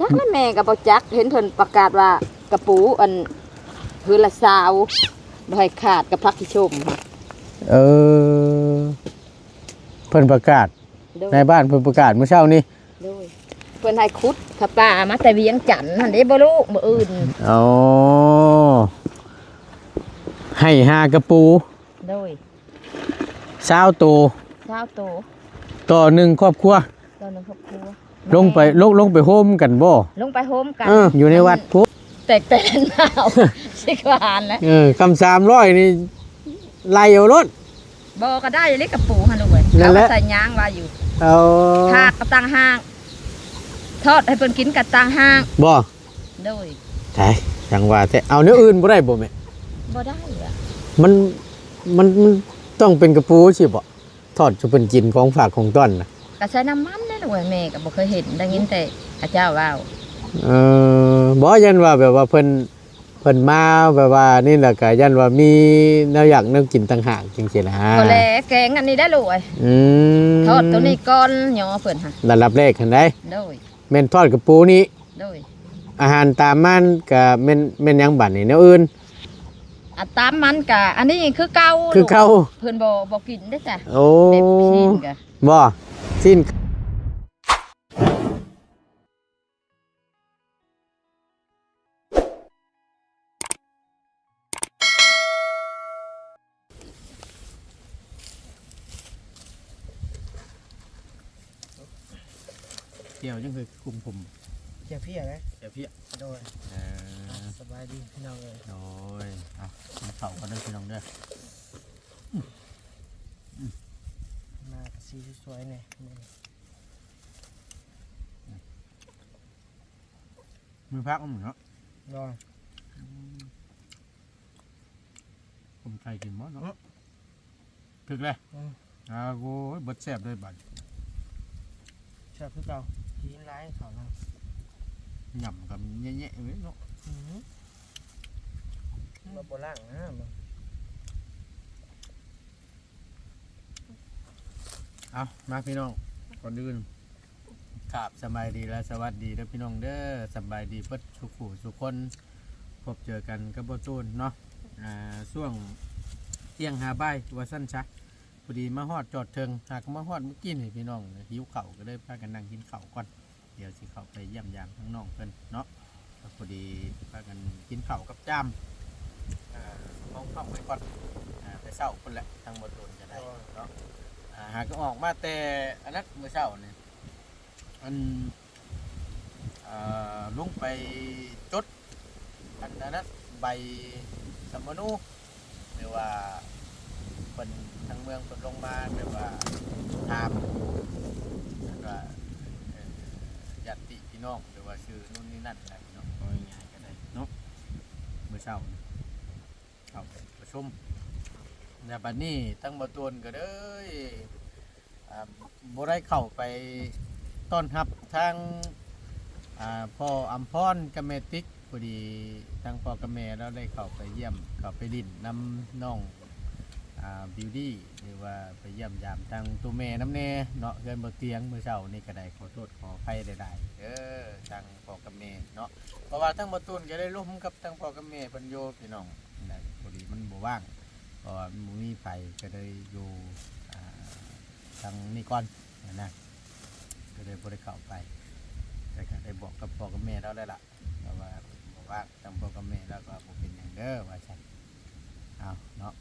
จักแล้วแม่ก็บ่จักเห็นเพิ่นประกาศว่ากระปูอันคือละสาวบ่ให้ขาดกับพักที่ชมค่ะเออเพิ่นประกาศในบ้านเพิ่นประกาศเมื่อเช้านี้โดยเพิ่นให้ขุดผ้าป่ามาแต่เวียงจันทน์หั่นเด้บ่รู้มื้ออื่นอ๋อให้5กระปูโดย20ตัว20โตต่อ1ครอบครัวตอนนึงครอบครัวลงไปโฮมกันบ่ลงไปโฮมกันอยู่ในวัดพุแตกแต่นมาเอาสิกวานแล้วคำ300นี่ไล่เอารถบ่ก็ได้เล็กกับปูหั่นด้วยเอาใส่ยางว่าอยู่เอาหากกระตังห้างทอดให้เพิ่นกินกระตังห้างบ่โดยใช่จังว่าแต่เอาเนื้ออื่นบ่ได้บ่แม่บ่ได้อ่ะมันต้องเป็นกระปูสิบ่ทอดจะเป็นกินของฝากของต้นน่ะก็ใช้น้ำมันได้ด้วยแม่ก็บ่เคยเห็นได้ยินแต่อาเจ้าว้าวบ่ยันว่าแบบว่าเพิ่นมาแบบว่านี่แหละก็ยันว่ามีแนวอยากแนวกินต่างหากจริงๆนะบ่แลแกงอันนี้ได้เลยทอดตัวนี้ก่อนหยอเพิ่นหั่นระดับแรกหั่นได้โดยแม่นทอดกระปูนี้โดยอาหารตามมันก็แม่นหยังบัดนี่แนวอื่นตามมันก็อันนี้คือเก่าเพิ่นบ่กินได้จ้ะโอ้แบบชิ้นก็บ่ชิ้นเกี่ยวจังคือคุมผมเกี่ยวเพี้ยไหมเกี่ยวเพี้ยโดยสบายดีพี่น้องเลยโดยเอาเข่ากันด้วยพี่น้องด้วยมากระซีสวยๆเนี่ยมือพักมันเหมือนเนาะโดยผมใครกินมั้งเนาะถึกเลยโอ้ยบดแซ่บด้วยบัดแซ่บคือเก่ากินร้ายเขาเราหย่ำกับแย่ๆเลยเนาะมาโบราณนะเอามาพี่น้องก่อนอื่นครับสบายดีและสวัสดีเด้อพี่น้องเด้อสบายดีเพิ่นทุกคนพบเจอกันกับบ่ตูนเนาะช่วงเที่ยงหาบ่ายว่าสั้นชักพอดีมาฮอดจอดเทิงหากมาฮอดเมื่อกี้นี่พี่น้องหิวข้าวก็เลยพากันนั่งกินข้าวก่อนเดี๋ยวสิเข้าไปเยี่ยมยามทั้งน้องเพิ่นเนาะพอดีพากันกินข้าวกับจ้ามห้องไปก่อนไปเช้าคนละทางบ่ตูนจะได้เนาะหากก็ออกมาแต่อันนั้นเมื่อเช้านี่อันลงไปจดอันนั้นใบสมนูหรือว่าเป็นทางเมืองเป็นลงมาหรือว่าถามว่าญาติพี่น้องหรือว่าชื่อนู่นนี่นั่นอะไรเนาะง่ายๆก็ได้เนาะเมื่อเช้าเอาประชุมแต่บัดนี้ตั้งบ่ตวนก็เลยบ่ได้เข้าไปต้อนรับทางพ่ออัมพรกับแม่ติ๊กพอดีทางพ่อกับแม่เราได้เข้าไปเยี่ยมเข้าไปดินน้ำน้องบิวตี้หรือว่าไปเยี่ยมยามทางตัวแม่น้ำเน่เนาะเกินบ่เตียงเมื่อเช้านี่ก็ได้ขอโทษขออภัยได้ทางพ่อกับแม่เนาะเพราะว่าทั้งบ่ตูนก็ได้ร่วมกับทางพ่อกับแม่เพิ่นอยู่พี่น้องนั่นพอดีมันบ่ว่างเพราะมันบ่มีไผก็เลยอยู่ทางนี่ก่อนนะก็เลยบ่ได้เข้าไปแต่ก็ได้บอกกับพ่อกับแม่เราได้ล่ะเพราะว่าบอกว่าทางพ่อกับแม่แล้วก็บ่เป็นหยังเด้อว่าซั่นเอาเนาะ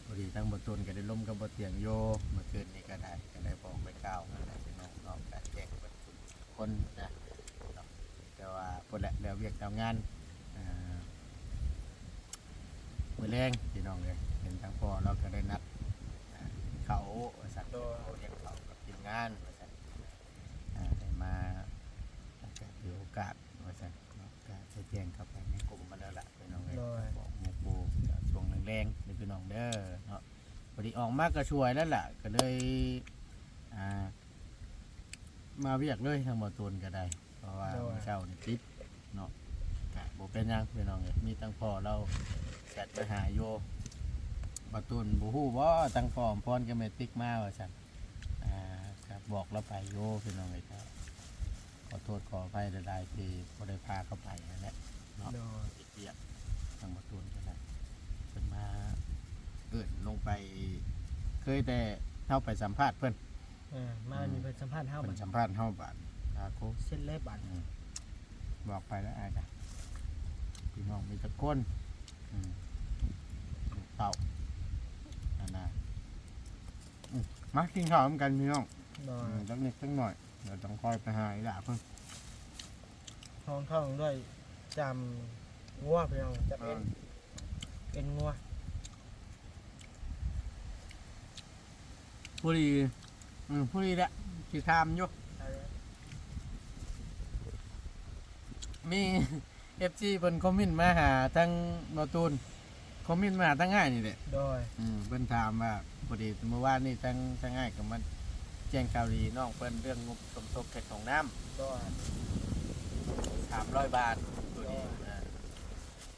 พอดีทั้งบ่ตูนก็ได้ล้มกับบ่เตียงโยเมื่อคืนนี้ก็ได้บอกไปกล่าวอะไรพี่น้องๆการแจ้งเบิดทุกคนนะแต่ว่าพุ่นแหละแล้วเวียกทำงานมื้อแรงพี่น้องเอ้ยเห็นทางพ่อเราก็ได้นัดเขาสัตว์เรียกเขากับทีมงานว่าสัตว์ได้มามีโอกาสว่าสัตว์ก็จะแจ้งเข้าไปในกลุ่มมาแล้วล่ะพี่น้องเลยบอกหมู่ปูช่วงแรงๆในพี่น้องเด้อเนาะพอดีออกมากก็ช่วยแล้วล่ะก็เลยมาเวียกเลยทางบ่ตูนก็ได้เพราะว่าเช้านี่ติดเนาะบ่เป็นยังพี่น้องเลยมีตั้งพ่อเราแชทไปหาโยบ่ตูนบ่ฮู้ว่าตั้งฟอร์มพรกับแม่ติ๊กมาว่าซั่นครับบอกเราไปโยพี่น้องเอ้ยครับ ษขออภัยหลายๆที่บ่ได้พาเข้าไปนั่นแหละเนาะ โดย เปียกทางประตูนก็ได้เป็นมาลงไปเคยแต่เข้าไปสัมภาษณ์เพิ่น มามีเพิ่นสัมภาษณ์เฮา เพิ่ บั น ด สัมภาษณ์เฮาบาดโค เส้นเล็บบัด บอกไปแล้วอาจจะพี่น้องมีตะก้นลูกเต่าอันน่ะมากินข้าวเหมือนกันพี่น้อง โดย จักนิดจักหน่อยเดี๋ยวต้องคอยไปหาอีหล่าเพิ่น ท้องด้วยจำงัวพี่น้องจำเอ็นงัว ผู้ดีผู้ดีแหละสิถามอยู่มี FC เพิ่นคอมเมนต์มาหาทั้งบ่ตูนคอมเมนต์มาหาทั้งง่ายนี่แหละ โดย เพิ่นถามว่าพอดีเมื่อวานนี่ทั้งง่ายก็มันแจ้งข่าวดีน้องเพิ่นเรื่องงบสมทบเขตของน้ำ โดย 300 บาทตัวนี้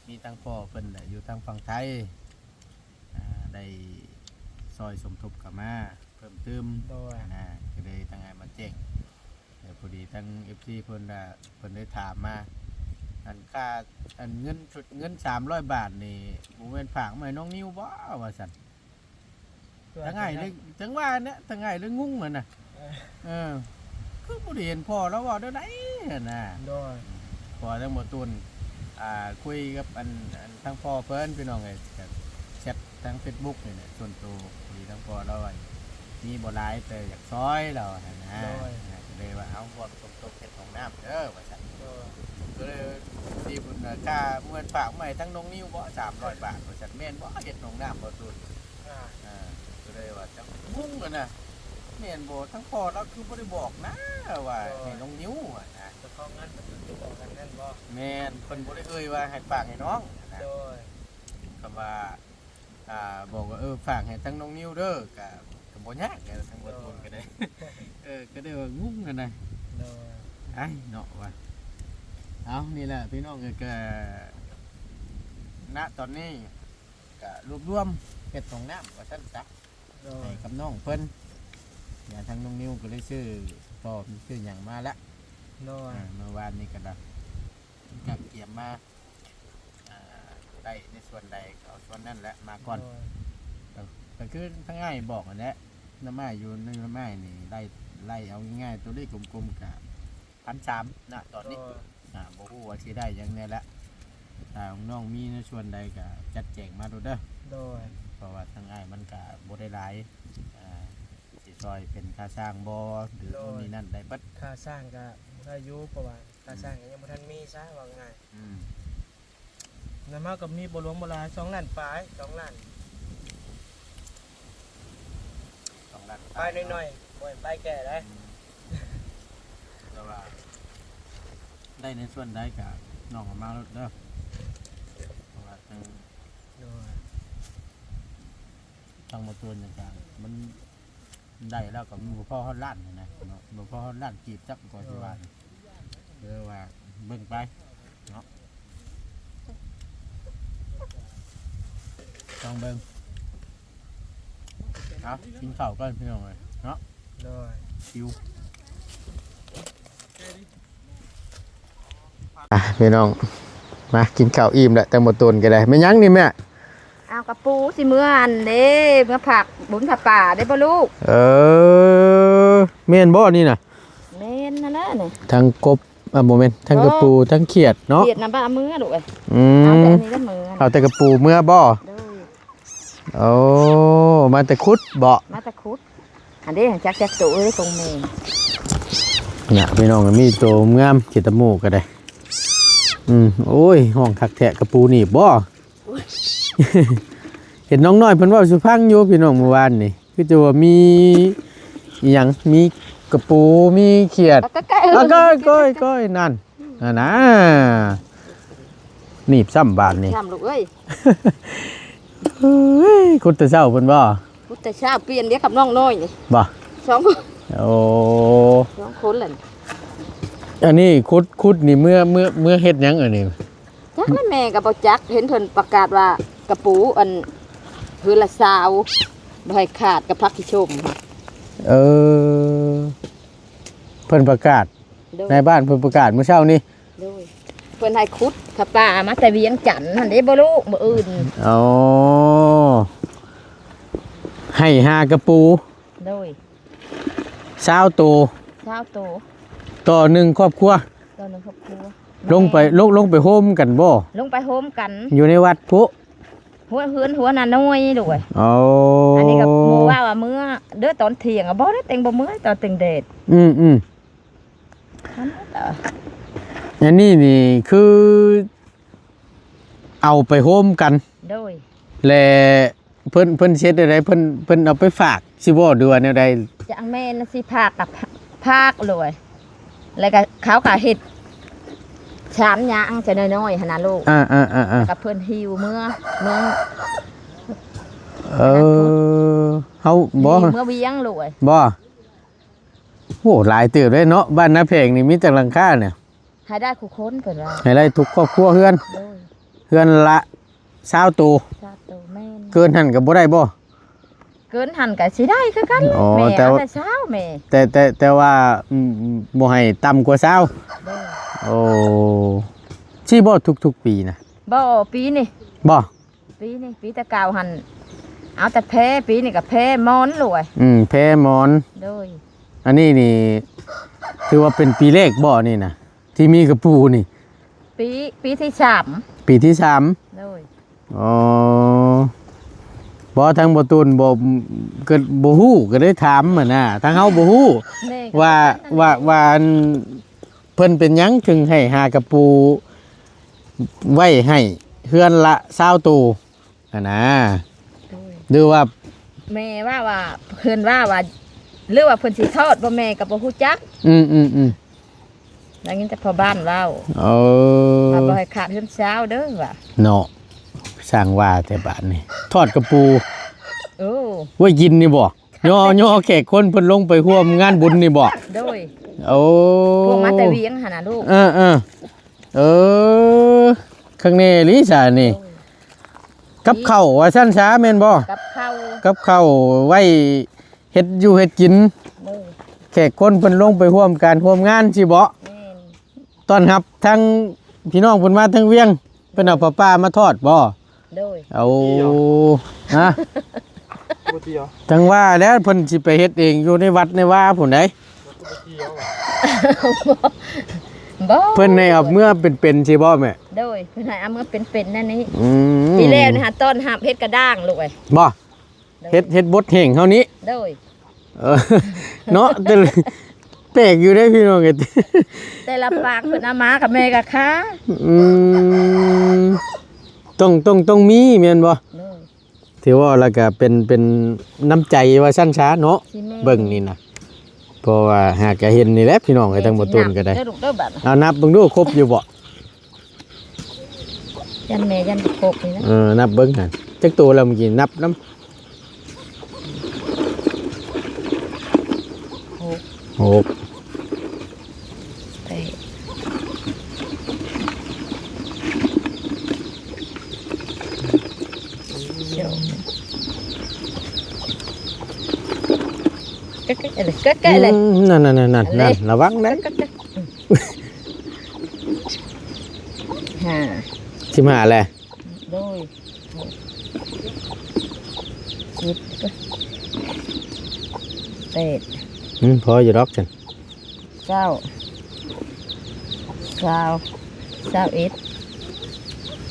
มีทั้งพ่อเพิ่นน่ะอยู่ทางฝั่งไทยได้ซอยสมทบเข้ามาเพิ่มเติม โดย ก็เลยทางง่ายมาแจ้งแต่พอดีทั้ง FC เพิ่นได้ถามมาอันค่าอันเงินชุดเงิน300 บาทนี่บ่แม่นฝากมาให้น้องนิวบ่ว่าซั่น ทั้งไงเลยจังว่าเนี่ยทั้งไงเลยงุ้งเหมือนน่ะคือบ่ได้เห็นพ่อแล้วว่าเด้อไหนน่ะ โดย พอทั้งหมดตุนคุยกับอันทั้งพ่อเพิ่นพี่น้องไงกับแชททั้ง Facebook นี่แหละส่วนตัวคุยทั้งพ่อแล้วว่ามีบ่หลายแต่อยากซอยเรานะก็เลยว่าเอาบ่สมทบเฮ็ดของน้ำเด้อว่าซั่น โดย ก็เลยที่เพิ่นค่าเมื่อฝากใหม่ทั้งน้องนิ้วบ่300 บาทว่าซั่นแม่นบ่เฮ็ดของน้ำบ่ตุน ก็เลยว่าจังงงกันนะแม่นบ่ทั้งพ่อแล้วคือบ่ได้บอกนะว่าให้น้องนิ้วอะนะ จะเข้างั้นจะบอกกันนั่นบ่ แม่นเพิ่นบ่ได้เอ่ยว่าให้ฝากให้น้องนะ โดย คำว่าบอกว่าฝากให้ทั้งน้องนิ้วเด้อก็บ่ยากแกทั้งบ่ตูนก็ได้ ก็ได้ว่างงกันนะ โดย ไอ้เนาะว่าเอานี่แหละพี่น้องก็ณตอนนี้ก็รวบรวมเฮ็ดของน้ำว่าซั่นซะ โดย ให้กับน้องเพิ่นอย่างทางน้องนิวก็ได้ซื้อพอมีซื้ออย่างมาแล้ว โดย เมื่อวานนี้ก็ได้กับเกียมมาได้ในส่วนใดก็เอาส่วนนั้นแหละมาก่อนก็คือทั้งง่ายบอกอันนี้น้ำไม้อยู่ในน้ำไม้นี่ไล่เอาง่ายๆตัวเลขกลมๆกับ1,300นะตอนนี้บ่ฮู้ว่าสิได้ยังไงละถ้าน้องมีในส่วนใดก็จัดแจงมาดูเด้อ โดย เพราะว่าทางง่ายมันก็บ่ได้หลายสิซอยเป็นค่าสร้างบ่หรือนู่นนี่นั่นได้เบิด ค่าสร้างก็อายุเพราะว่าค่าสร้างก็ยังบ่ทันมีซะว่าง่ายนำมากับมีบ่หลวงบ่หลาย2ล้านปลาย2ล้าน 2 ล้าน ปลายน้อยๆบ่ให้ปลายแก่ได้ แต่ว่าได้ในส่วนใดก็น้องเอามาแล้วเด้อเพราะว่าทางมาตัวอย่างกันมันได้แล้วก็มีบ่พอฮอดล้านนะเนาะบ่พอฮอดล้านกีบจักก็สิว่าว่าเบิ่งไปเนาะต้องเบิ่งเอากินข้าวก่อนพี่น้องเอ้ยเนาะ โดย คิวพี่น้องมากินข้าวอิ่มแล้วแต่หมดตุนก็ได้ไม่ยั้งนี่แม่ เอากระปูสิเมื่ออันเด้เมื่อผักบุญผักป่าได้บ่ลูก เม่นบ่นี่น่ะ เม่นนั่นแหละนี่ ทั้งกบบ่แม่นทั้งกระปูทั้งเขียดเนาะ เขียดนำบ้ามือลูกเอ้ยเอาแต่อันนี้ก็มือ เอาแต่กระปูเมื่อบ่ เด้อ โอ้มาแต่คุดบ่ มาตะคุดอันนี้จักตัวเอ้ยตรงเมง เนี่ยพี่น้องมีตัวงามเขียดตะมูกก็ได้โอ้ยห้องคักแทะกระปูนี่บ่ เห็นน้องน้อยเพิ่นว่าสุพังอยู่พี่น้องเมื่อวานนี่คือจะว่ามีอีหยังมีกระปูมีเขียด ก็ใกล้ ก้อยนั่นนะหนีบซ้ำบาทนี่ ทำลูกเอ้ย เฮ้ยคุณแต่เช้าเพิ่นบ่ พุทธเจ้าเปลี่ยนเดี๋ยวกับน้องน้อยนี่ บ่ 2 คน โอ้ 2 คนแหละ อันนี้คุดนี่เมื่อเฮ็ดหยังนี่ จักแม่ก็บ่จักเห็นเพิ่นประกาศว่ากระปูอันพื้นละ20บ่ให้ขาดกับพักที่ชมค่ะ เพิ่นประกาศ โดย ในบ้านเพิ่นประกาศเมื่อเช้านี้ โดยเพิ่นให้ขุดถ้าป่ามาแต่เวียงจันทน์หั่นเด้บ่รู้มื้ออื่น อ๋อให้5กระปู โดย 20ตัว เช้าโต ต่อ1ครอบครัว ตอนนึงครอบครัว ลงไปโฮมกันบ่ ลงไปโฮมกัน อยู่ในวัดพุ หัวเฮือนหัวน่ะน้อยด้วย อ๋อ อั อั นนี้ก็หมู่ว่ามื้อเด้อตอนเที่ยงอ่ะบ่ได้แต่งบ่มื้อตอนแต่งเดท อืม อันนั้น อันนี้นี่คือเอาไปโฮมกัน โดย และเพิ่นเช็ดอะไรเพิ่นเอาไปฝากสิบ่ดูว่าแนวใด จะแม่น่ะสิพากกับพากเลยแล้วก็เขาก็เฮ็ดชามยางจะน้อยๆหั่นน่ะลูก อ่ากับเพิ่นหิวเมื่อ เออเฮาบ่ หิวเมื่อเวียงลูก บ่โหหลายเติบเลยเนาะบ้านนาแพงนี่มีแต่หลังคาเนี่ย ให้ได้คู่คนเพิ่นว่า ให้ได้ทุกครอบครัวเฮือน โดย เฮือนละ20ตัว ชาโตแม่น เกินหั่นก็บ่ได้บ่ เกินหันก็สิได้คือกัน อ๋อ แม่ แต่ เอา ว่า แต่เช้าแม่ แต่ว่าบ่ให้ต่ำกว่า20 โดย โอ้สิบ่ทุกๆปีนะ บ่ปีนี่ บ่ ปีแต่เก่าหันเอาแต่แพ้ปีนี่ก็แพ้มอนลูก แพ้หมอน โดย อันนี้นี่ถือว่าเป็นปีแรกบ่นี่นะที่มีกระปูนี่ ปีที่สาม ปีที่3 โดย อ๋อบ่ทางบ่ตูนบ่ก็บ่ฮู้ก็ได้ถามอะนะทางเฮาบ่ฮู้ แม่ก็ ว่าอันเพิ่นเป็นหยังถึงให้หากระปูไว้ให้เฮือนละ20ตัวอะนะ โดย หรือว่า แม่ว่าเพิ่นว่าหรือว่าเพิ่นสิทอดบ่แม่ก็บ่ฮู้จัก อืมแล้วงี้แต่พอบ้านเว้า เออ ว่าบ่ให้ขาดเฮือนเช้าเด้อว่า เนาะสร้างว่าแต่บ้านนี่ทอดกระปู โอ้ ไว้กินนี่บ่ย่อแขกคนเพิ่นลงไปร่วมงานบุญนี่บ่ โดย โอ้ พวกมาแต่เวียงหั่นน่ะลูก เออข้างในลิซ่านี่กับข้าวว่าซั่นช้าแม่นบ่ กับข้าว กับข้าวไว้เฮ็ดอยู่เฮ็ดกิน โดย แขกคนเพิ่นลงไปร่วมการร่วมงานสิบ่ แม่น ต้อนรับทั้งพี่น้องเพิ่นมาทั้งเวียงเพิ่นเอาปลามาทอดบ่ โดย เอาฮะ บ่เที่ยว จังว่าแล้วเพิ่นสิไปเฮ็ดเองอยู่ในวัดในว่าพุ่นใด บ่เที่ยว บ่ เพิ่นให้เอาเมื่อเป็นๆสิบ่แม่ โดยเพิ่นให้เอามาเป็นๆนั่นนี่ อืม ปีแรกนี่ฮะต้นหับเฮ็ดกระด้างลูกเอ้ย บ่เฮ็ดบดแห้งเท่านี้ โดย เออ เนาะแต่แปลกอยู่ได้พี่น้องเอ้ย แต่ละปากเพิ่นเอามากับแม่กับค้า อืมต้องมีแม่นบ่ โดย ถือว่าแล้วก็เป็นน้ำใจว่าซั่นช้าเนาะ สิแม่ เบิ่งนี่นะเพราะว่าหากก็เห็นนี่แหละพี่น้องไอ้ทั้งบ่ตูนก็ได้ เด้อลูกเด้อบัดน่ะ เอานับเบิ่งดูครบอยู่บ่ ยันแม่ยันโคกนี่นะ นับเบิ่งหั่นจักตัวแล้วเมื่อกี้นับนำ โอ้ 6 ไปเดี๋ยวใกล้ๆเลยใกล้ๆเลย นั่นระวังนะ ใกล้ๆฮ่า 15แหละ โดยสิบแปด พออยู่ดอกจัง เก้าเอ็ด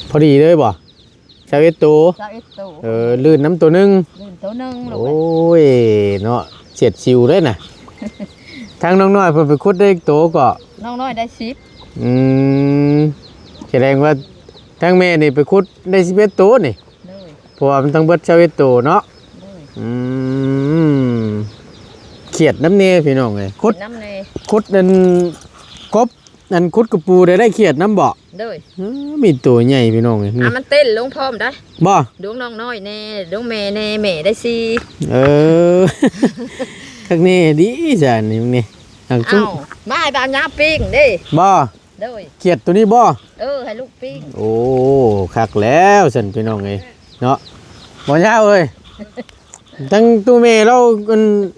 พอดีเลยบ่21ตัว เก้าเอ็ดตัว ลื่นน้ำตัวหนึง ลื่นตัวหนึงลูก โอ้ เอ้ย ยเนาะเฉียดชิวเลยน่ะ ทางน้องน้อยเพิ่นไปขุดได้อีกตัวก็ น้องน้อยได้สิบ แสดงว่าทางแม่นี่ไปขุดได้11ตัวนี่ เลย เพราะว่ามันทั้งเบิด21ตัวเนาะ เลย เขียดน้ำเนพี่น้องเอ้ยขุด น้ำใน ขุดนั่นกบนั่นขุดกระปูได้เขียดน้ำบ่ เลย มีตัวใหญ่พี่น้องเอ้ยนี่ มันเต้นลงพร้อมได้ บ่ ดวงน้องน้อยแน่ดวงแม่แน่แม่ได้สี่ เออ ข้างนี้ดีจ้ะนี่มึงนี่ทางจุ๊ เอ้ามาให้บ่าวหญ้าปิ้งเด้ บ่ เลย เขียดตัวนี้บ่ ให้ลูกปิ้ง โอ้คักแล้วฉันพี่น้องเอ้ยเนาะบ่ยาวเอ้ยทั้งตู้เมเรา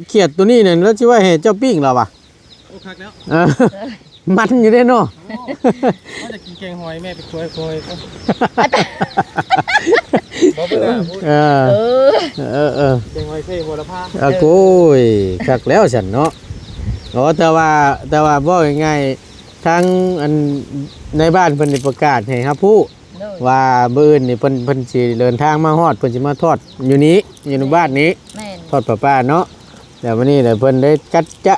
เขียดตัวนี้เนี่ยแล้วสิว่าให้เจ้าปิ้งเราป่ะ โอ้คักแล้ว เออ มันอยู่เด้เนาะ ว่าจะกินแกงหอยแม่ไปช่วยคอยก็บอกไปเลยพูด เออ แกงหอยเท่โหระพา เอาโก้ยคักแล้วฉันเนาะอ๋อแต่ว่าบ่ง่ายๆทางอันในบ้านเพิ่นได้ประกาศให้ครับผู้ โดย ว่ามื้ออื่นนี่เพิ่นสิเดินทางมาฮอดเพิ่นสิมาทอดอยู่นี้อยู่ในบ้านนี้ แม่น ทอดป้าๆเนาะแต่วันนี้เดี๋ยวเพิ่นได้จัดจะ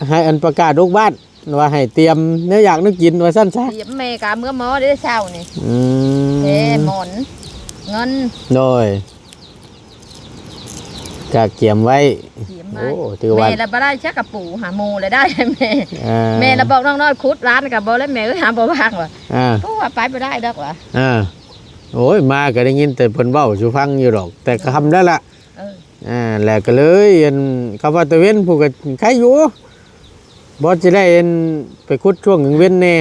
ให้อันประกาศลูกบ้านว่าให้เตรียมเนื้ออยากนึกกินว่าซั่นซะ เตรียมแม่กะเมื่อหมอได้เช้านี่ อืม เทหมอนเงิน โดยก็เกียมไว้ เตรียมไว้ โอ้ถือว่า แม่ละบ่ได้ชักกระปูหาหมูเลยได้แม่ อ่า แม่ละบอกน้องน้อยคุดร้านกับบ่แล้วแม่ก็หาบ่ว่างว่ะ อ่า เพราะว่าไปบ่ได้ดอกว่ะ โอ้ยมาก็ได้ยินแต่เพิ่นเว้าสู่ฟังอยู่ดอก แต่ก็ทำได้ละ เออ แล้วก็เลยอันคำว่าตะเว้นผู้ก็ใครอยู่บ่สิได้อันไปขุดช่วงกลางเว้นแน่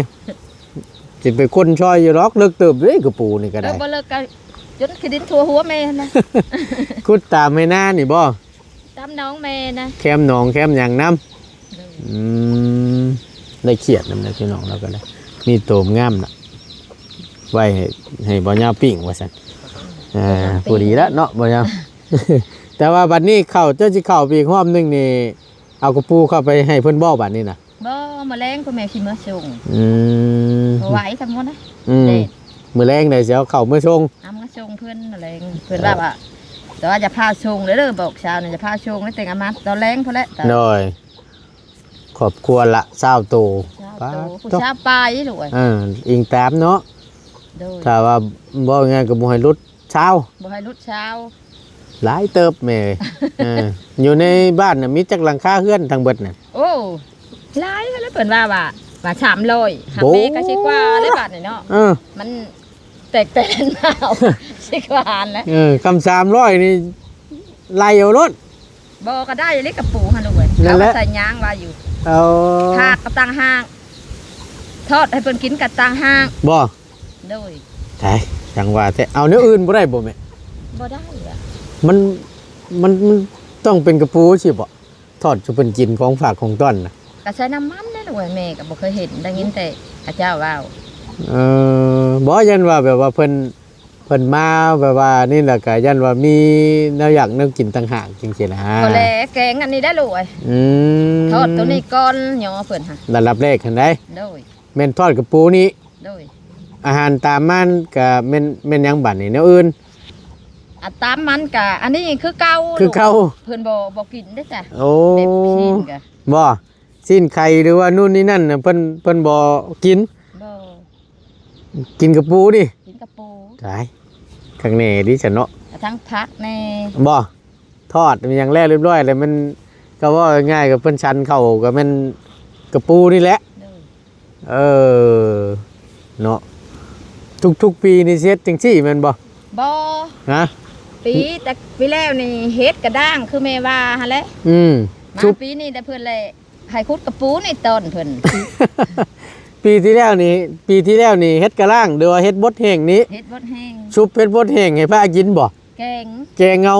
สิไปคนช่อยอยู่ดอกเลิกเติบเด้กระปูนี่ก็ แล้ ได้ วบ่เลิกกันจนขี้ดินทั่วหัวแม่นะ ขุดตามแม่นานี่บ่ ตามน้องแม่นะ แคมหนองแคมหยังน้ำได้เขียดนำนะพี่น้องแล้วก็ได้มีโตมงามน่ะไว้ให้บ่ยาวปิ้งว่าซั่นผู้ดีแล้วเนาะบ่ยาว แต่ว่าบัดนี้เข้าเจ้าสิเข้าไปอีกรอบนึงนี่เอากระปูเข้าไปให้เพิ่นบ่บัดนี้น่ะ บ่มาแรงพ่อแม่สิมาส่ง อืม บ่ไหวทำบ่นะ อืม เด็ด มื้อแรงได้สิเอาเข้ามื้อชง เอามาส่งเพิ่นมาแรงเพิ่นว่าแต่ว่าจะพาส่งเด้อบอกเช้านี่จะพาส่งแล้วแต่งอามาตอนแรงพุ่นแหละ หน่อยครอบครัวละ20โต เช้าโตผู้ชายปลายลูกเอ้ย อิงตามเนาะ โดย ถ้าว่าบ่ง่ายก็บ่ให้รุดเช้า บ่ให้รุดเช้า หลายเติบแม่ อยู่ในบ้านน่ะมีจักหลังคาเฮือนทั้งเบิดน่ะ โอ้หลายแล้วเพิ่นว่า300หา โอ้ แม่ก็สิกว่าได้บาทนี่เนาะ เออ มันแตกแต่นมาเอา สิกว่าอันแล้ว คำ300นี่ไล่เอารถ บ่ก็ได้เล็กกับปูหั่นลูกเอ้ย นั่นแหละ เอามาใส่ยางว่าอยู่ เอา ทากกระตังห้างทอดให้เพิ่นกินกระตังห้าง บ่ โดย ใช่จังว่าแต่เอาเนื้ออื่นบ่ได้บ่แม่ บ่ได้อะ มันต้องเป็นกระปูสิบ่ทอดจะเป็นกินของฝากของต้อนน่ะ ก็ใช้น้ำมันนั่นลูกเอ้ยแม่ก็บ่เคยเห็นได้ยินแต่พระเจ้าว่าว บ่ยันว่าแบบว่าเพิ่นมาแบบว่านี่แหละก็ยันว่ามีแนวอยากแนวกินต่างหากจริงๆนะ ก็แลแกงอันนี้ได้ลูกเอ้ย ม ทอดตัวนี้ก่อนหยอเพิ่นหั่น ระดับแรกคันได้ โดย แม่นทอดกับปูนี้ โดย อาหารตามมันก็แม่นหยังบัดนี่แนวอื่น อันตามมันก็อันนี้คือเก่า คือเก่า เพิ่นบ่กินได้อจ้ะ โอ้ แบบชิ้นก็ บ่สิ้นไข่หรือว่านู่นนี่นั่นน่ะเพิ่นบ่กิน บ่ กินกับปูดิ กินกระปู ตายข้างในดิฉันเนาะ ทั้งพักแน่ บ่ทอดมันอย่างแรกเรียบร้อยเลยมันก็ว่าง่ายกับเพิ่นชันเข้าก็แม่นกระปูนี่แหละ โดย เออเนาะทุกปีนี่เฮ็ดจังซี่แม่นบ่ บ่ ฮะ แต่ปีแล้วนี่เฮ็ดกระด้างคือแม่ว่าหั่นแหละ มา ชุบ ปีนี้ได้เพิ่นเลยให้คุดกระปูในต้นเพิ่น ปีที่แล้วนี่เฮ็ดกะล่างหรือว่าเฮ็ดบดแห้งนี้ เฮ็ดบดแห้ง ชุบเฮ็ดบดแห้งให้พระกินบ่ แกง แกงเอา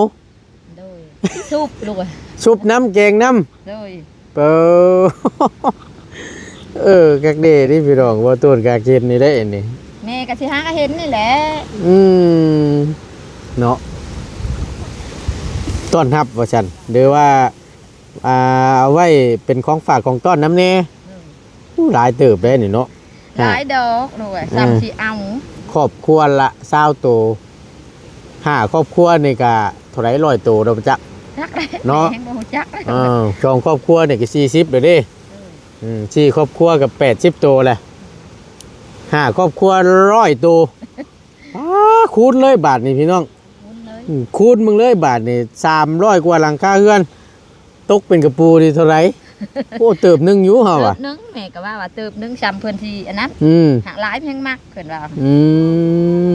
โดยซุปลูกเอ้ย ชุบน้ำแกงน้ำ โดย เปิกักเด้ที่พี่น้องว่าต้นกาเกนนี่ได้นี่ แม่ก็สิหาก็เห็นนี่แหละ เนาะต้อนรับว่าฉันหรือว่าเอาไว้เป็นของฝากของต้อนน้ำเน่หลายเติบได้นี่เนาะ หลายดอกลูกเอ้ยซ้ำสิเอา ครอบครัวละ20โต5ครอบครัวนี่ก็เท่าไหร่100โตเราจัก จักได้ เนาะ แม่บ่ฮู้จักเลย สองครอบครัวนี่ก็40เด้อเด้สี่ครอบครัวกับ80โตแหละ5ครอบครัว100โตคูณเลยบาทนี่พี่น้อง คุณเลย คูณมึงเลยบาทนี่300กว่าหลังคาเฮือนตกเป็นกระปูดีเท่าไหร่ โอ้เติบหนึงอยู่เฮา เติ อ่ะ บหนึงแม่ก็ว่าเติบหนึงซ้ำเพิ่นสิอันนั้น อืม หากหลายแพงมากเพิ่นว่า อืม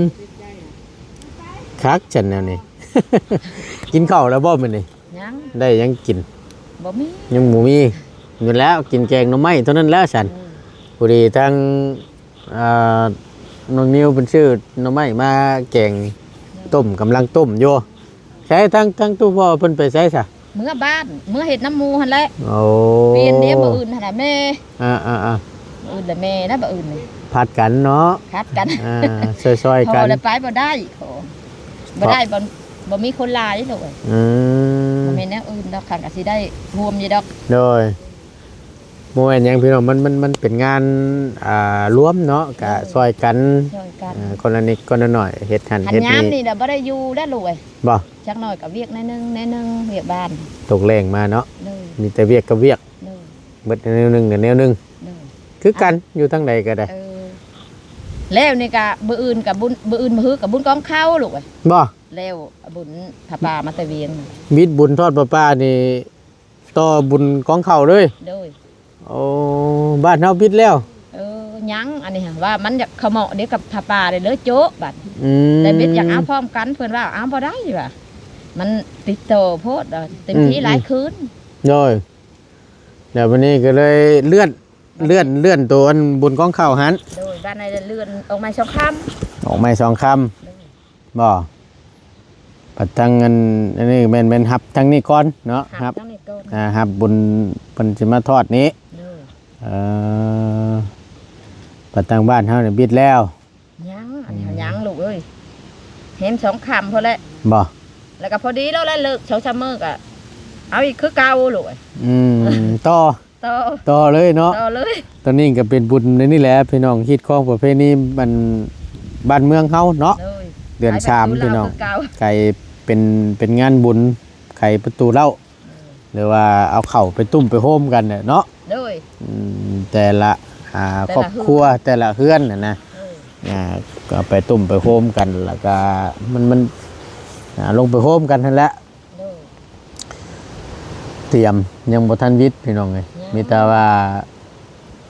คักฉันแนวนี้ กินข้าวแล้วบ่มื้อนี้ ยัง ได้ยังกิน บ่มี ยังบ่มีอยู่แล้วกินแกงหน่อไม้เท่านั้นแล้วฉันพอดีทางน้องนิวเป็นชื่อหน่อไม้มาแกงต้มกำลังต้มอยู่ใช้ทั้งตู้พ่อเพิ่นไปใช้ซะ เมื่อบ้านเมื่อเฮ็ดน้ำหมูหั่นแหละ โอ้ เปลี่ยนเด้บ่อื่นหั่นน่ะแม่ อ่า ม อื่นแต่แม่นะบ่อื่นนี่ ผัดกันเนาะ คัดกัน ซอยๆ พ กั อน แล้วไปบ่ได้ขอบ่ได้บ่มีคนหลายเลย อืม บ่แม่นแนวอื่นดอกคันก็สิได้รวมอยู่ดอก โดยโมเมนต์หยังพี่น้องมันเป็นงานรวมเนาะกะซอยกัน ช่วยกัน คนละนิดคนละหน่อยเฮ็ดหัน หัน เฮ็ด ยาม นี่ นี่น่ะบ่ได้อยู่ได้อลูกเอ้ย บ่ จักหน่อยก็เวียกในนึงเวียกบ้าน ตกแรงมาเนาะ เลย มีแต่เวียกกับเวียก เลย เบิดแนวหนึงกับแนวหนึง เลย คือกันอยู่ทั้งใดก็ได้ แล้วนี่ก็มื้ออื่นกับบุญมื้ออื่นมื้อกับบุญกองข้าวลูกเอ้ย บ่ แล้วบุญพระป่ามาแตะเวียง มิตรบุญทอดป้านี่ต่อบุญกองเข้าเลย เลย โอ้บ้านเฮาปิดแล้ว ยังอันนี้ว่ามันอยากขโมยเดี๋ยวกับพระป่าเลยโจ๊ะบัด อืม แต่เบ็ดอยากเอาพร้อมกันเพื่อนว่าเอาบ่ได้ว่ะมันติดโตโพดเต็มที่หลายคืน โดยเดี๋ยววันนี้ก็เลยเลื่อนตัวอันบุญกองเข้าหัน โดยบ้านในเลื่อนออกมาสองค ออกมาสองคำบ่ปัดทางเงินอันนี้แม่นฮับทางนี้ก่อนเนาะ ำ ฮับ ตั้งนี้ก่อน ฮับบุญเพิ่นสิมาทอดนี้ โดย เอ่อปัดทางบ้านเฮาเนี่ยบิดแล้ว ยังอันนี้ยังลูกเอ้ยเห็นสองคำพอแล้ว บ่ แล้วก็พอดีแล้วเลิกเช้ามื้อก็เอาอีกคือเก่าลูกเอ้ย ต่อเลยเนาะ ต่อเลย ตอนนี้ก็เป็นบุญในนี่แหละพี่น้องคิดของประเพณีมันบ้านเมืองเฮาเนาะ เลย เดือนชามพี่น้อง คือเก่า ไก่เป็นงานบุญไข่ประตูเหล้าหรือว่าเอาเข่าไปตุ้มไปโฮมกันเนี่ยเนาะ เลย แต่ละครอบครัวแต่ละเฮือนนะก็ไปตุ้มไปโฮมกันแล้วก็มันลงไปโฮมกันนั่นแหละ เลย เตรียมยังบ่ทันวิทย์พี่น้องเลยมีแต่ว่า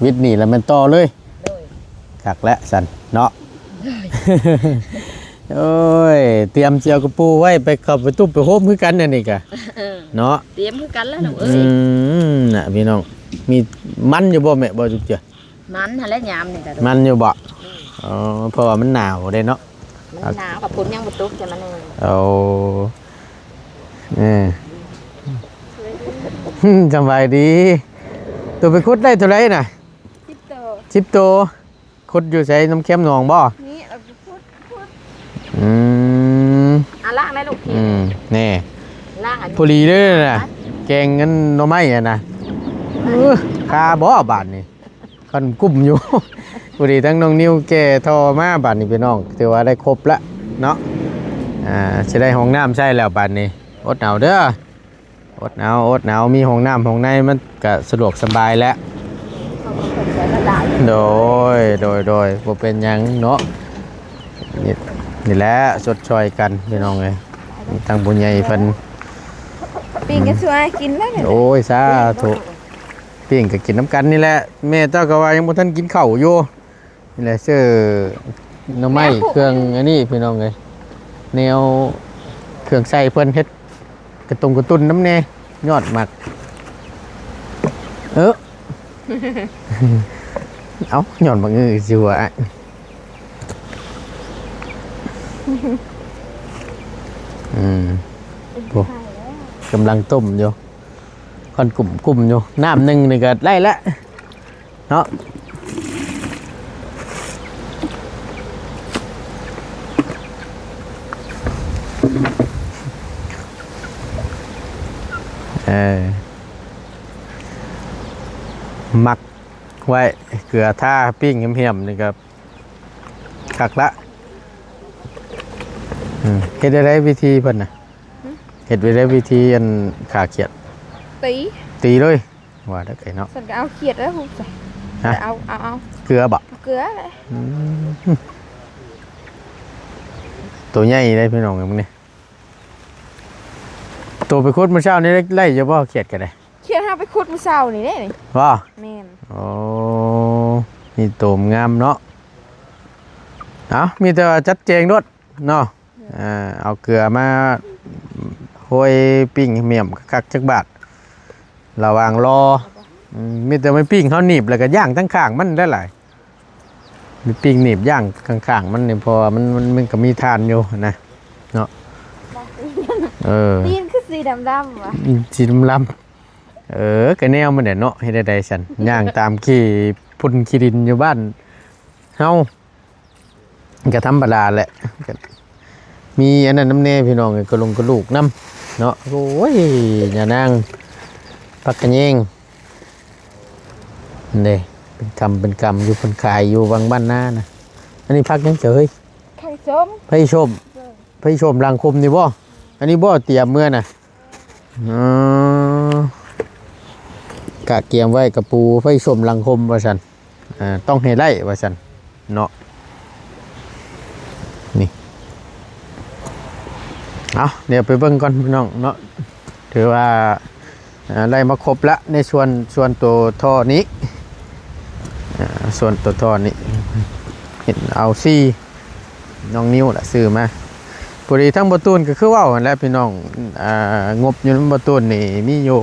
วิทย์นี่แล้วมันต่อเลย เลย คักและสันเนาะ โอ้ยเตรียมเจียวกระปูไว้ไปเข้าไปตุ้มไปโฮมคือกันนั่นนี่กะเนาะ เตรียมคือกันแล้วลูกเอ้ย น่ะพี่น้องมีมันอยู่บ่แม่บ่จุกเจือ มันหันและยามนี่แต่ มันอยู่บ่อ๋อเพราะว่ามันหนาวเด้เนาะ มันหนาวกับฝนยังบ่ตกจะมันเอง เอาสบายดีตัวไปคุดได้เท่าไหร่น่ะ 10 โต 10ตัวคุดอยู่ไสน้ำเค็มหนองบ่ นี่เอาไปพูด อืม ล่างได้ลูกพี่ แน่ ล่างอันนี้ พอดีเลยน่ะแกงเงินหน่อไม้อ่ะนะคาบ่บาทนี่คันกุ้มอยู่ พอดีทั้งน้องนิ้วแก่ทอมาบาทนี่พี่น้องถือว่าได้ครบละเนาะจะได้ห้องน้ำใช่แล้วบาทนี้อดหนาวเด้ออดหนาวมีห้องน้ำห้องในมันก็สะดวกสบายแล้วโดยบ่เป็นหยังเนาะนี่แหละสดช่วยกันพี่น้องเอ้ยตั้งบุญใหญ่เพิ่น ปิ้งกันสวยกินแล้วเนี่ย โอ้ยสาธุปิ้งก็กินน้ำกันนี่แหละแม่เจ้าก็ว่ายังบ่ทันกินข้าวอยู่นี่แหละซื้อหน่อไม้เครื่องอันนี้พี่น้องเอ้ยแนวเครื่องใส่เพิ่นเฮ็ดกระตุ้นน้ำแน่ยอดหมักเอายอดหมักงือสิวะโอ้กำลังต้มอยู่ค่อนกลุ่มอยู่น้ำหนึ่งนี่ก็ได้แล้วเนาะหมักไว้เกลือท่าปิ้งเหี่ยมๆนี่ครับคักละเฮ็ดได้วิธีเพิ่นน่ะเฮ็ดได้วิธีอันขาเขียดตีเลยว่าได้ไก่เนาะ ฉันก็เอาเขียดแล้วคุณใส่ ฮะ เอา เกลือบ่ เกลือเลย ตัวใหญ่ได้พี่น้องมึงนี่ตัวไปคุดเมื่อเช้านี้ไล่จะบ่เขียดกันได้ เขียดห้าไปขุดมือเช้านี่ได้นี่ ว่า แม่น โอ้นี่ตัวงามเนาะเอามีแต่ว่าจัดแจงรถเนาะเอาเกลือมาโหยปิ้งเมี่ยมคักจักบาทระหว่างรอมีแต่ไม่ปิ้งเขาหนีบแล้วก็ย่างทั้งข้างมันได้หลายมีปิ้งหนีบย่างข้างๆมันเนี่ยพอมันก็มีทานอยู่นะเนาะตีนคือสีดำๆวะ สีดำก็แนวมันเดี๋ยวเนาะให้ได้สันย่างตามขี่ พุ่นขี้ดินอยู่บ้านเฮาก็ธรรมดาแหละก็มีอันนั้นน้ำแน่พี่น้องก็ลงกระลูกน้ำเนาะโอ้ยอย่านางพักกันเองนี่เป็นกำอยู่คนขายอยู่วังบ้านหน้านะอันนี้พักยังเฉย ไข่ส้ม ไผชมไผชมรังคมนี่บ่อันนี้บ่เตรียมเมื่อน่ะอ๋อกะเกียมไว้กับปูไผชมรังคมว่าซั่นต้องให้ไล่ว่าซั่นเนาะนี่เอาเดี๋ยวไปเบิ่งก่อนพี่น้องเนาะถือว่าไล่มาครบละในส่วนตัวท่อนี้ส่วนตัวท่อนี้เห็นเอาซี่น้องนิ้วล่ะซื้อมาพอดีทั้งประตูนก็คือว่าหั่นแหละพี่น้องงบอยู่ในประตูนนี่มีอยู่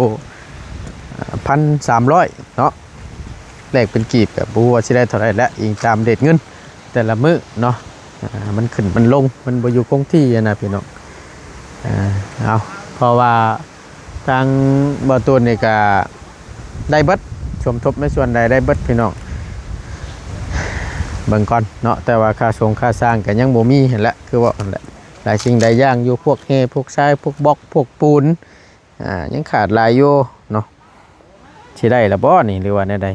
1,300เนาะแลกเป็นกีบกับบ่ว่าสิได้เท่าไหร่และอิงตามเด็ดเงินแต่ละมื้อเนาะมันขึ้นมันลงมันบ่อยู่คงที่นะพี่น้องเอาเพราะว่าทางประตูนนี่ก็ได้เบิดชมทบในส่วนใดได้เบิดพี่น้องเบิ่งก่อนเนาะแต่ว่าค่าสร้างก็ยังบ่มีเห็นแหละคือว่านั่นแหละหลายสิ่งหลายอย่างอยู่พวกเฮพวกทรายพวกบล็อกพวกปูนยังขาดหลายอยู่เนาะสิได้ละบ่นี่หรือว่าแนวใด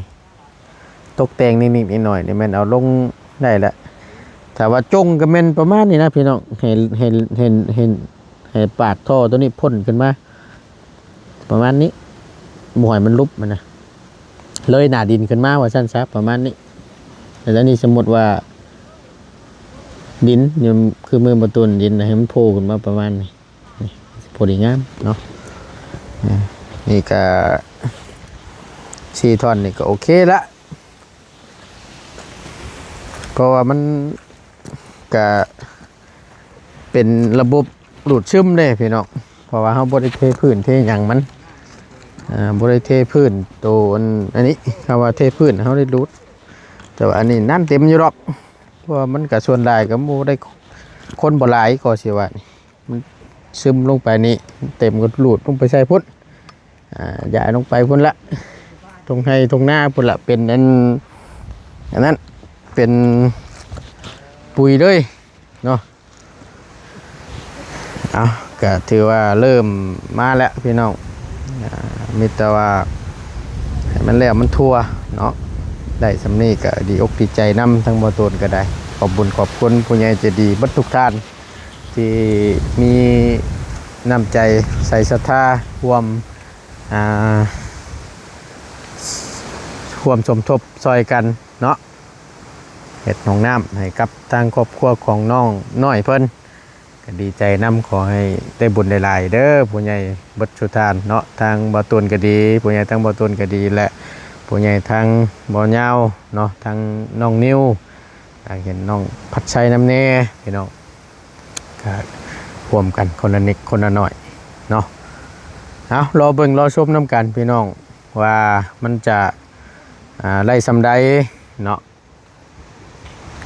ตกแต่งนิดๆหน่อยๆนี่แม่นเอาลงได้ละถ้าว่าจงก็แม่นประมาณนี้นะพี่น้องให้ปากท่อตัวนี้พ่นขึ้นมาประมาณนี้บ่ให้มันลุบมันนะเลยหน้าดินขึ้นมาว่าซั่นซะประมาณนี้แล้วนี่สมมติว่าดินเนี่ยคือมือประตูดินให้มันโผล่ขึ้นมาประมาณนี้พอดีงามเนาะนี่ก็4ท่อนนี่ก็โอเคละเพราะว่ามันก็เป็นระบบดูดซึมเลยพี่น้องเพราะว่าเขาบริเทพื้นเทอย่างมันบริเทพื้นตัวอันนี้คำว่าเทพื้นเขาได้ดูดแต่ว่าอันนี้นั่นเต็มอยู่หรอกเพราะมันกับส่วนได้ก็มูได้คนบ่หลายก็สิว่ามันซึมลงไปนี่เต็มก็หลุดลงไปใส่พุ่นใหญ่ลงไปพุ่นละตรงให้ตรงหน้าพุ่นละเป็นอันนั้นเป็นปุ๋ยเลยเนาะเอาก็ถือว่าเริ่มมาแล้วพี่น้องมีแต่ว่าให้มันแล้วมันทั่วเนาะได้สำนี้ก็ดีอกดีใจนำทั้งบ่ตูนก็ได้ขอบบุญขอบคุณผู้ใหญ่ใจดีบัดทุกท่านที่มีน้ำใจใส่ศรัทธาร่วมสมทบซอยกันเนาะเฮ็ดห้องน้ำให้กับทางครอบครัวของน้องน้อยเพิ่นก็ดีใจนำขอให้ได้บุญหลายๆเด้อผู้ใหญ่บัดทุกท่านเนาะทางบ่ตูนก็ดีผู้ใหญ่ทางบ่ตูนก็ดีและผู้ใหญ่ทางบ่อยาวเนาะทางน้องนิ้วเห็นน้องพัดชัยน้ำเน่พี่น้องก็ร่วมกันคนละนิดคนละหน่อยเนาะเอารอเบิ่งรอชมน้ำกันพี่น้องว่ามันจะไล่สำใดเนาะ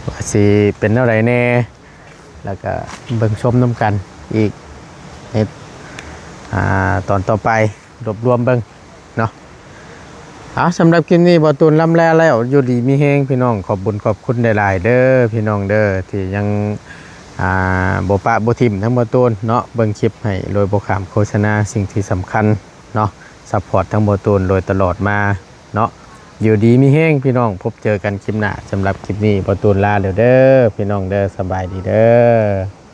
ว่าสิเป็นเท่าไรแน่แล้วก็เบิ่งชมน้ำกันอีกในตอนต่อไปรวบรวมเบิ่งเนาะสำหรับคลิปนี้บ่ตูนล้ำแล้วอยู่ดีมีแฮงพี่น้องขอบบุญขอบคุณหลายๆเด้อพี่น้องเด้อที่ยังบ่ปะบ่ทิ่มทั้งบ่ตูนเนาะเบิ่งคลิปให้โดยบ่ข้ามโฆษณาสิ่งที่สำคัญเนาะซัพพอร์ตทั้งบ่ตูนโดยตลอดมาเนาะอยู่ดีมีแฮงพี่น้องพบเจอกันคลิปหน้าสำหรับคลิปนี้บ่ตูนลาแล้วเด้อพี่น้องเด้อสบายดีเด้อ